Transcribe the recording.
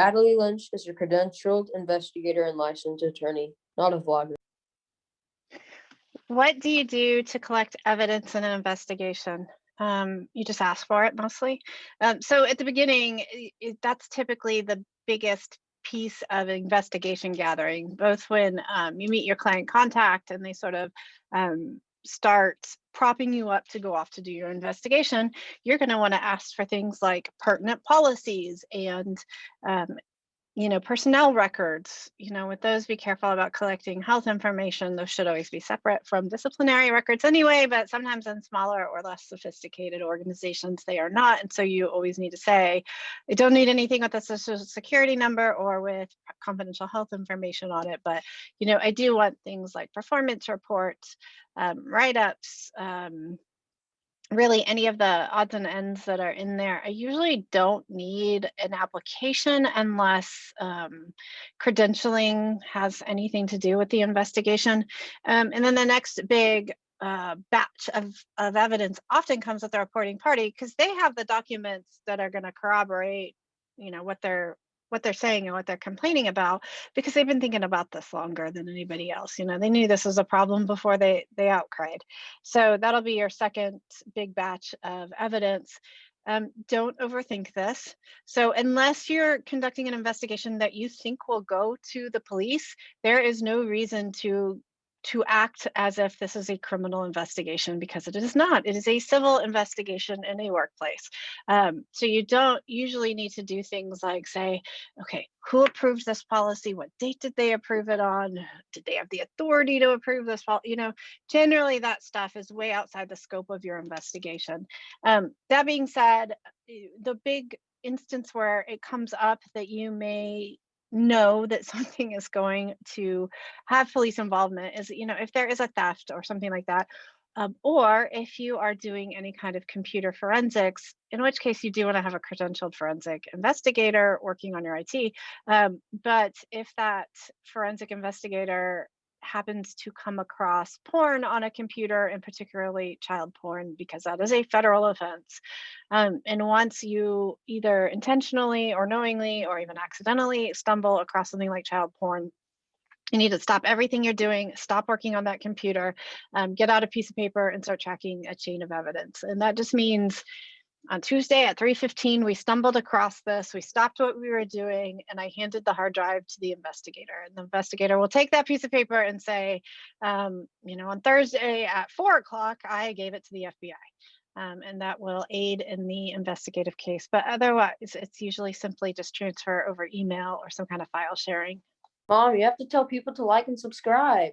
Natalie Lynch is a credentialed investigator and licensed attorney, not a vlogger. What do you do to collect evidence in an investigation? You just ask for it mostly. So at the beginning, that's typically the biggest piece of investigation gathering, both when you meet your client contact and they sort of start propping you up to go off to do your investigation. You're going to want to ask for things like pertinent policies and personnel records. With those, be careful about collecting health information. Those should always be separate from disciplinary records anyway, but sometimes in smaller or less sophisticated organizations, they are not. And so you always need to say, I don't need anything with a social security number or with confidential health information on it, but, I do want things like performance reports, write-ups, really any of the odds and ends that are in there. I usually don't need an application unless credentialing has anything to do with the investigation. And then the next big batch of evidence often comes with the reporting party, because they have the documents that are going to corroborate, what they're saying and what they're complaining about, because they've been thinking about this longer than anybody else. They knew this was a problem before they outcried. So that'll be your second big batch of evidence. Don't overthink this. So unless you're conducting an investigation that you think will go to the police, there is no reason to act as if this is a criminal investigation, because it is not. It is a civil investigation in a workplace. So you don't usually need to do things like say, okay, who approved this policy? What date did they approve it on? Did they have the authority to approve this policy? Generally that stuff is way outside the scope of your investigation. That being said, the big instance where it comes up that you may know that something is going to have police involvement is, if there is a theft or something like that, or if you are doing any kind of computer forensics, in which case you do want to have a credentialed forensic investigator working on your IT. But if that forensic investigator happens to come across porn on a computer, and particularly child porn, because that is a federal offense. And once you either intentionally or knowingly or even accidentally stumble across something like child porn, you need to stop everything you're doing, stop working on that computer, get out a piece of paper and start tracking a chain of evidence. And that just means on Tuesday at 3:15, we stumbled across this, we stopped what we were doing, and I handed the hard drive to the investigator. And the investigator will take that piece of paper and say, on Thursday at 4 o'clock, I gave it to the FBI. And that will aid in the investigative case. But otherwise, it's usually simply just transfer over email or some kind of file sharing. Mom, you have to tell people to like and subscribe.